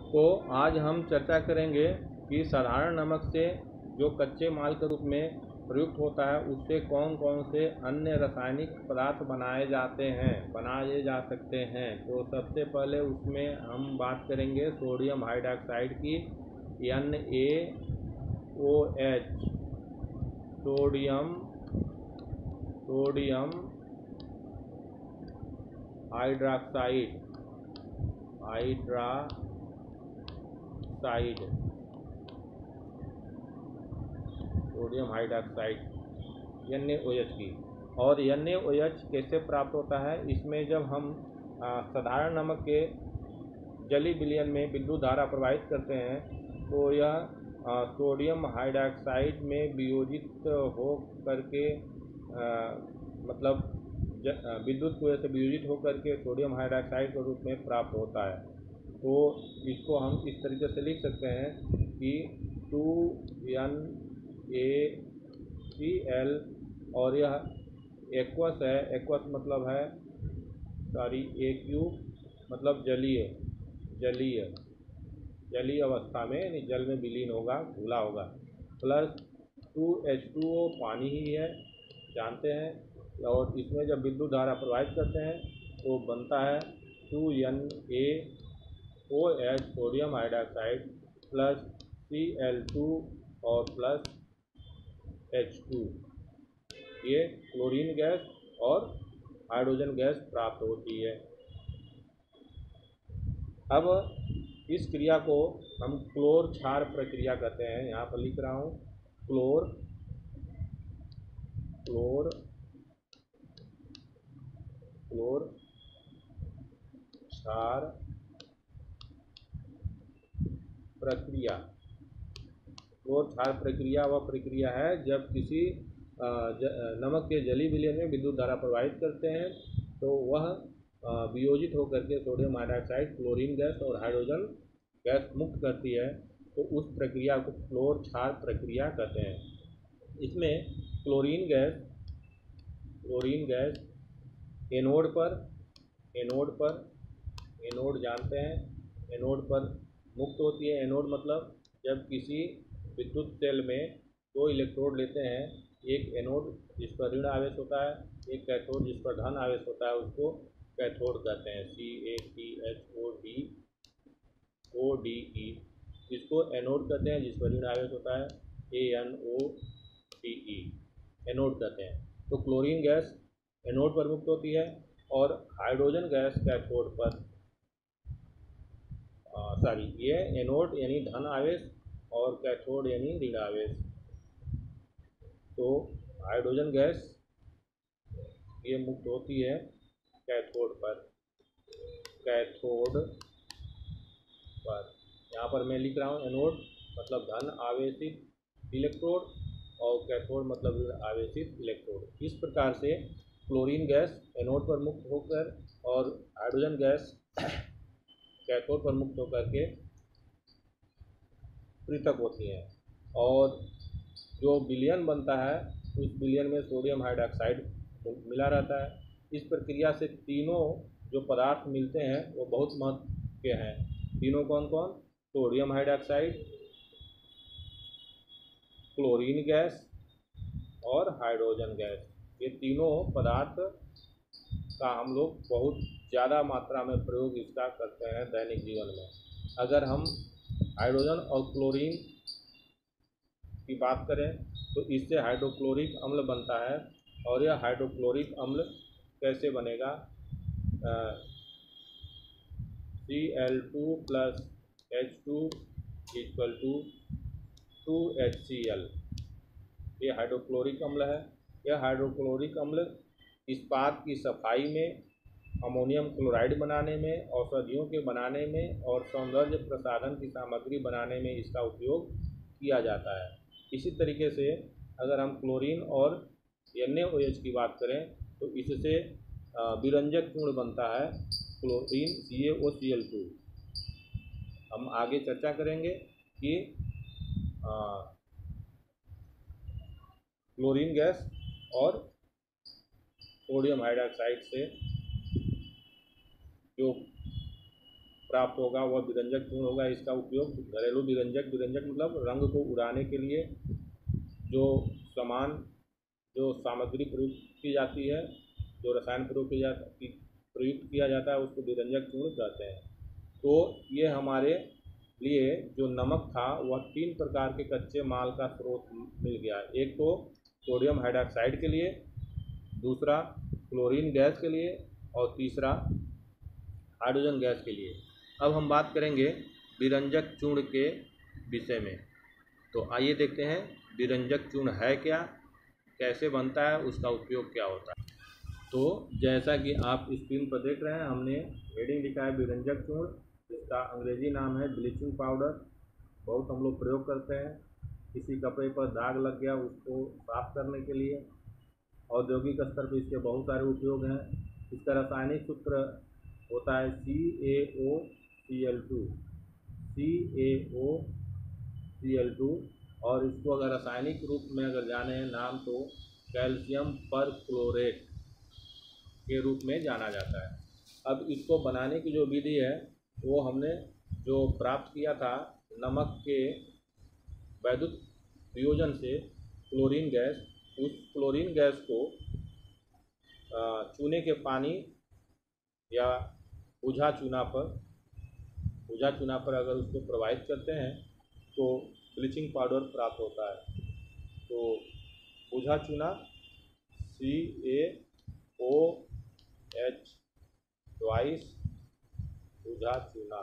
तो आज हम चर्चा करेंगे कि साधारण नमक से जो कच्चे माल के रूप में प्रयुक्त होता है उससे कौन कौन से अन्य रासायनिक पदार्थ बनाए जा सकते हैं। तो सबसे पहले उसमें हम बात करेंगे सोडियम हाइड्रॉक्साइड की, NaOH, sodium hydroxide sodium hydroxide NaOH की। और NaOH कैसे प्राप्त होता है? इसमें जब हम साधारण नमक के जली विलयन में विद्युत धारा प्रवाहित करते हैं तो यह सोडियम हाइड्रॉक्साइड में वियोजित हो करके विद्युत कुएं से वियोजित होकर के सोडियम हाइड्रॉक्साइड के रूप में प्राप्त होता है। तो इसको हम इस तरीके से लिख सकते हैं कि 2NaCl, और यह एक्वस है। एक्वस मतलब है AQ मतलब जलीय अवस्था में, यानी जल में विलीन होगा, घुला होगा, प्लस 2H2O पानी ही है, जानते हैं। और इसमें जब विद्युत धारा प्रवाहित करते हैं तो बनता है 2NaOH sodium hydroxide plus Cl2 और प्लस H2, ये क्लोरीन गैस और हाइड्रोजन गैस प्राप्त होती है। अब इस क्रिया को हम क्लोर क्षार प्रक्रिया कहते हैं। यहाँ पर लिख रहा हूँ क्लोर क्षार प्रक्रिया। क्लोर क्षार प्रक्रिया वह प्रक्रिया है जब किसी नमक के जली विलयन में विद्युत धारा प्रवाहित करते हैं तो वह वियोजित होकर के सोडियम हाइड्रॉक्साइड, क्लोरीन गैस और हाइड्रोजन गैस मुक्त करती है। तो उस प्रक्रिया को क्लोर क्षार प्रक्रिया कहते हैं। इसमें क्लोरीन गैस एनोड जानते हैं, एनोड पर मुक्त होती है। एनोड मतलब जब किसी विद्युत सेल में दो इलेक्ट्रोड लेते हैं, एक एनोड जिस पर ऋण आवेश होता है, एक कैथोड जिस पर धन आवेश होता है, उसको कैथोड कहते हैं, CaTHODE। इसको एनोड कहते हैं जिस पर ऋण आवेश होता है, ANODE, एनोड कहते हैं। तो क्लोरीन गैस एनोड पर मुक्त होती है और हाइड्रोजन गैस कैथोड पर, ये एनोड यानी धन आवेश और कैथोड यानी ऋण आवेश। तो हाइड्रोजन गैस ये मुक्त होती है कैथोड पर। यहाँ पर मैं लिख रहा हूँ एनोड मतलब धन आवेशित इलेक्ट्रोड और कैथोड मतलब ऋण आवेशित इलेक्ट्रोड। इस प्रकार से क्लोरीन गैस एनोड पर मुक्त होकर और हाइड्रोजन गैस कैथोड पर मुक्त होकर के पृथक होती हैं। और जो विलयन बनता है उस विलयन में सोडियम हाइड्रॉक्साइड मिला रहता है। इस प्रक्रिया से तीनों जो पदार्थ मिलते हैं वो बहुत महत्व के हैं। तीनों कौन कौन? सोडियम हाइड्रॉक्साइड, क्लोरीन गैस और हाइड्रोजन गैस। ये तीनों पदार्थ का हम लोग बहुत ज़्यादा मात्रा में प्रयोग इसका करते हैं दैनिक जीवन में। अगर हम हाइड्रोजन और क्लोरीन की बात करें तो इससे हाइड्रोक्लोरिक अम्ल बनता है। और यह हाइड्रोक्लोरिक अम्ल कैसे बनेगा? Cl2 plus H2 equal to 2HCl, ये हाइड्रोक्लोरिक अम्ल है। यह हाइड्रोक्लोरिक अम्ल इस्पात की सफाई में, अमोनियम क्लोराइड बनाने में, औषधियों के बनाने में और सौंदर्य प्रसाधन की सामग्री बनाने में इसका उपयोग किया जाता है। इसी तरीके से अगर हम क्लोरीन और NaOH की बात करें तो इससे विरंजक गुण बनता है क्लोरीन CaOCl2। हम आगे चर्चा करेंगे कि क्लोरीन गैस और सोडियम हाइड्रॉक्साइड से जो प्राप्त होगा वह विरंजक चूर्ण होगा। इसका उपयोग घरेलू विरंजक मतलब रंग को उड़ाने के लिए जो सामग्री प्रयुक्त की जाती है, जो रसायन प्रयुक्त किया जाता है उसको विरंजक चूर्ण कहते हैं। तो ये हमारे लिए जो नमक था वह 3 प्रकार के कच्चे माल का स्रोत मिल गया। एक तो सोडियम हाइड्रॉक्साइड के लिए, दूसरा क्लोरीन गैस के लिए और तीसरा हाइड्रोजन गैस के लिए। अब हम बात करेंगे विरंजक चूर्ण के विषय में। तो आइए देखते हैं विरंजक चूर्ण है क्या, कैसे बनता है, उसका उपयोग क्या होता है। तो जैसा कि आप स्क्रीन पर देख रहे हैं, हमने हेडिंग लिखा है विरंजक चूर्ण, जिसका अंग्रेजी नाम है ब्लीचिंग पाउडर। बहुत हम लोग प्रयोग करते हैं। किसी कपड़े पर दाग लग गया उसको साफ करने के लिए। औद्योगिक स्तर पर इसके बहुत सारे उपयोग हैं। इसका रासायनिक सूत्र होता है CaOCl2 और इसको अगर रासायनिक रूप में अगर जाने नाम तो कैल्शियम परक्लोरेट के रूप में जाना जाता है। अब इसको बनाने की जो विधि है वो हमने जो प्राप्त किया था नमक के वैद्युत वियोजन से क्लोरीन गैस, उस क्लोरीन गैस को चूने के पानी या बुझा चूना पर अगर उसको प्रवाहित करते हैं तो ब्लीचिंग पाउडर प्राप्त होता है। तो बुझा चूना CaOH ट्वाइस बुझा चूना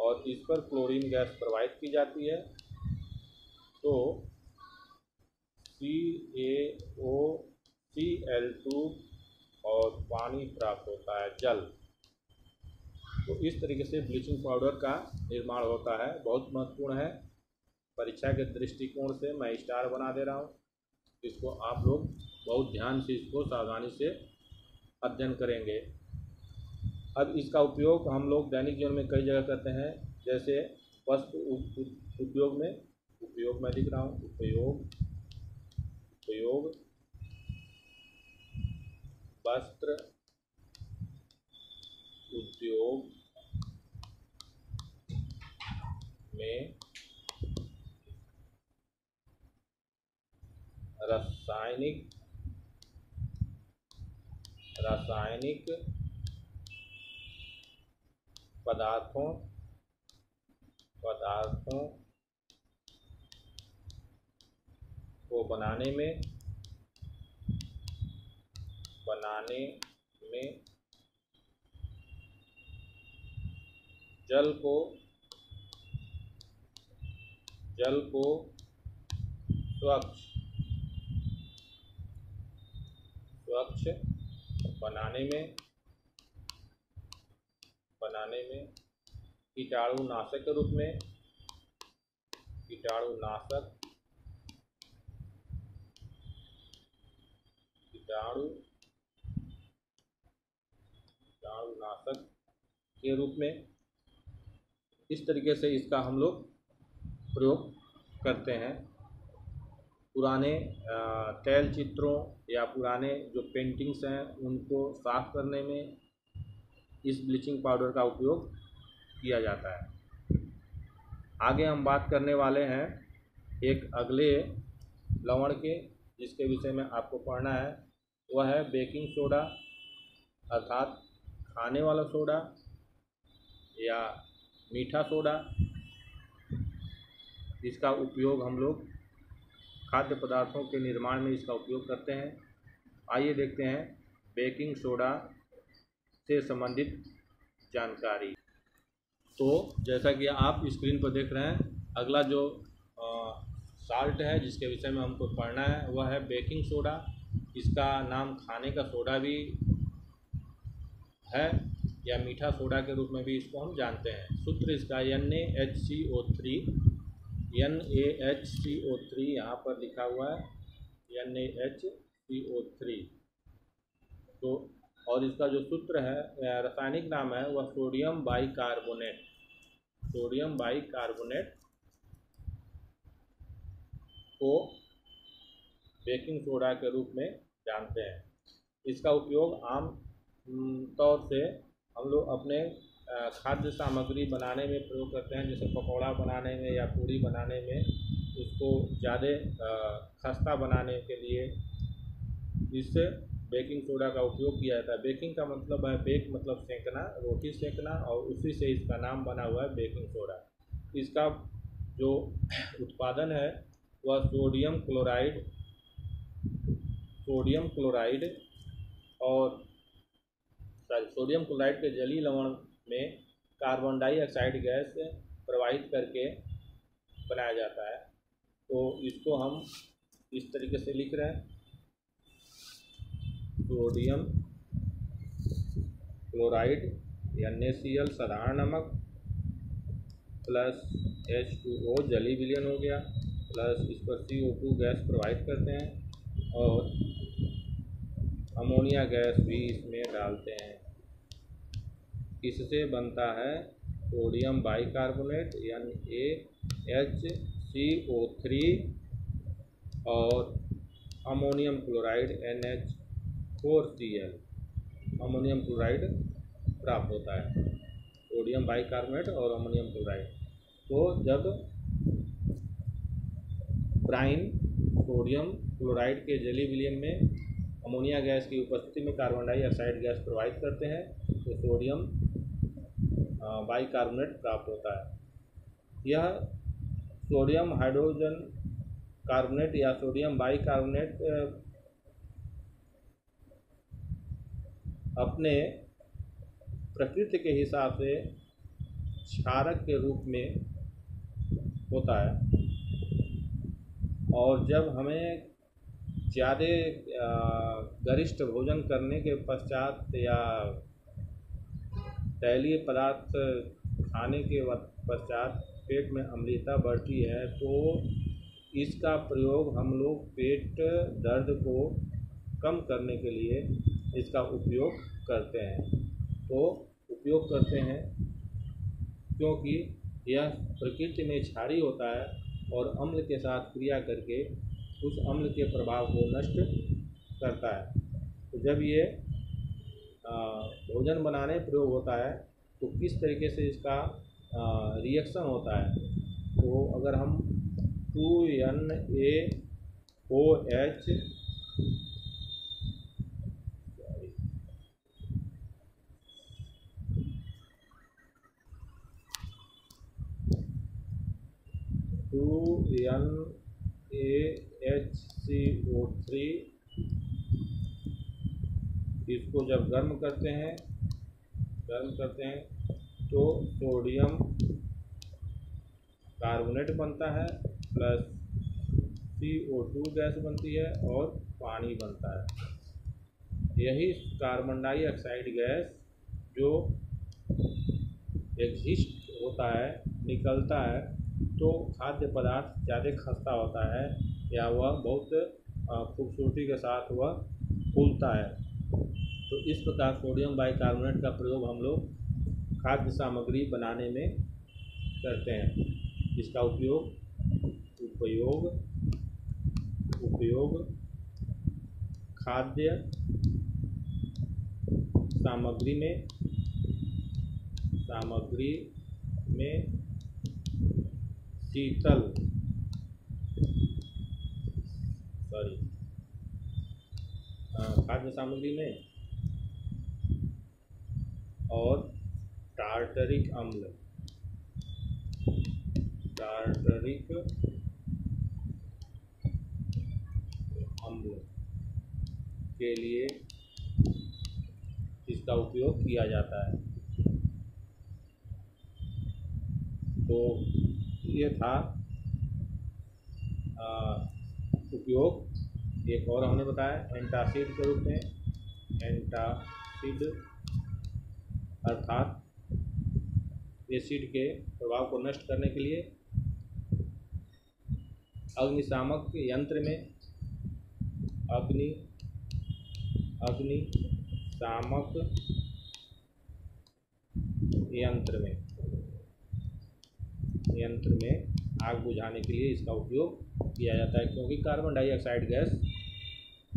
और इस पर क्लोरीन गैस प्रवाहित की जाती है तो CaOCl2 और पानी प्राप्त होता है, जल। तो इस तरीके से ब्लीचिंग पाउडर का निर्माण होता है। बहुत महत्वपूर्ण है। परीक्षा के दृष्टिकोण से मैं स्टार बना दे रहा हूँ। इसको आप लोग बहुत ध्यान से इसको सावधानी से अध्ययन करेंगे। अब इसका उपयोग हम लोग दैनिक जीवन में कई जगह करते हैं, जैसे वस्त्र उपयोग में लिख रहा हूँ उपयोग वस्त्र उद्योग में रासायनिक पदार्थों को बनाने में जल को स्वच्छ बनाने में कीटाणुनाशक के रूप में कीटाणुनाशक के रूप में इस तरीके से इसका हम लोग प्रयोग करते हैं। पुराने तैल चित्रों या पुराने जो पेंटिंग्स हैं उनको साफ करने में इस ब्लीचिंग पाउडर का उपयोग किया जाता है। आगे हम बात करने वाले हैं एक अगले लवण के, जिसके विषय में आपको पढ़ना है। वह है बेकिंग सोडा, अर्थात खाने वाला सोडा या मीठा सोडा। इसका उपयोग हम लोग खाद्य पदार्थों के निर्माण में इसका उपयोग करते हैं। आइए देखते हैं बेकिंग सोडा से संबंधित जानकारी। तो जैसा कि आप स्क्रीन पर देख रहे हैं, अगला जो साल्ट है जिसके विषय में हमको पढ़ना है वह है बेकिंग सोडा। इसका नाम खाने का सोडा भी है या मीठा सोडा के रूप में भी इसको हम जानते हैं। सूत्र इसका NaHCO3 यहाँ पर लिखा हुआ है NaHCO3। तो और इसका जो सूत्र है रासायनिक नाम है वह सोडियम बाइकार्बोनेट को बेकिंग सोडा के रूप में जानते हैं। इसका उपयोग आम तौर से हम लोग अपने खाद्य सामग्री बनाने में प्रयोग करते हैं, जैसे पकौड़ा बनाने में या पूड़ी बनाने में। उसको ज़्यादा खस्ता बनाने के लिए इससे बेकिंग सोडा का उपयोग किया जाता है। बेकिंग का मतलब है, बेक मतलब सेंकना, रोटी सेंकना, और उसी से इसका नाम बना हुआ है बेकिंग सोडा। इसका जो उत्पादन है वह सोडियम क्लोराइड और सोडियम क्लोराइड के जलीय लवण में कार्बन डाइऑक्साइड गैस प्रवाहित करके बनाया जाता है। तो इसको हम इस तरीके से लिख रहे हैं, सोडियम क्लोराइड NaCl साधारण नमक प्लस H2O जलीय विलयन हो गया, प्लस इस पर CO2 गैस प्रवाहित करते हैं और अमोनिया गैस भी इसमें डालते हैं। इससे बनता है सोडियम बाइकार्बोनेट NaHCO3 और ammonium chloride NH4Cl। Ammonium chloride प्राप्त होता है, सोडियम बाइकार्बोनेट और अमोनियम क्लोराइड। तो जब ब्राइन सोडियम क्लोराइड के जलीय विलयन में अमोनिया गैस की उपस्थिति में कार्बन डाइऑक्साइड गैस प्रवाहित करते हैं तो सोडियम बाइकार्बोनेट प्राप्त होता है। यह सोडियम हाइड्रोजन कार्बोनेट या सोडियम बाइकार्बोनेट अपने प्रकृति के हिसाब से क्षारक के रूप में होता है, और जब हमें ज़्यादा गरिष्ठ भोजन करने के पश्चात या तैलीय पदार्थ खाने के पश्चात पेट में अम्लता बढ़ती है तो इसका प्रयोग हम लोग पेट दर्द को कम करने के लिए इसका उपयोग करते हैं। तो उपयोग करते हैं क्योंकि यह प्रकृति में क्षारीय होता है और अम्ल के साथ क्रिया करके उस अम्ल के प्रभाव को नष्ट करता है। तो जब ये भोजन बनाने प्रयोग होता है तो किस तरीके से इसका रिएक्शन होता है, तो अगर हम 2NaOH 2NaHCO3 इसको जब गर्म करते हैं तो सोडियम कार्बोनेट बनता है प्लस CO2 गैस बनती है और पानी बनता है। यही कार्बन डाइऑक्साइड गैस जो एग्जिस्ट होता है, निकलता है, तो खाद्य पदार्थ ज़्यादा खस्ता होता है या वह बहुत खूबसूरती के साथ वह फूलता है। तो इस प्रकार सोडियम बाइकार्बोनेट का प्रयोग हम लोग खाद्य सामग्री बनाने में करते हैं। इसका उपयोग खाद्य सामग्री में खाद्य सामग्री में और टार्टरिक अम्ल के लिए इसका उपयोग किया जाता है। तो ये था उपयोग। एक और हमने बताया एंटासिड के रूप में, एंटासिड अर्थात एसिड के प्रभाव को नष्ट करने के लिए अग्निशामक यंत्र में यंत्र में आग बुझाने के लिए इसका उपयोग किया जाता है, क्योंकि कार्बन डाइऑक्साइड गैस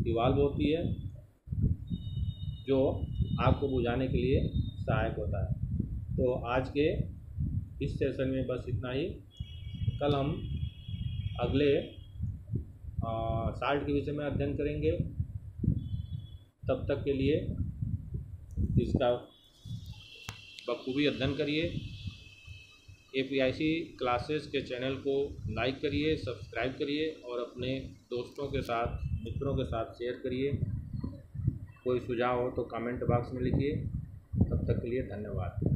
इवाल्व होती है, जो आग को बुझाने के लिए सहायक होता है। तो आज के इस सेशन में बस इतना ही। कल हम अगले साल्ट के विषय में अध्ययन करेंगे। तब तक के लिए इसका बखूबी अध्ययन करिए। APIC क्लासेस के चैनल को लाइक करिए, सब्सक्राइब करिए और अपने दोस्तों के साथ, मित्रों के साथ शेयर करिए। कोई सुझाव हो तो कमेंट बॉक्स में लिखिए। तब तक के लिए धन्यवाद।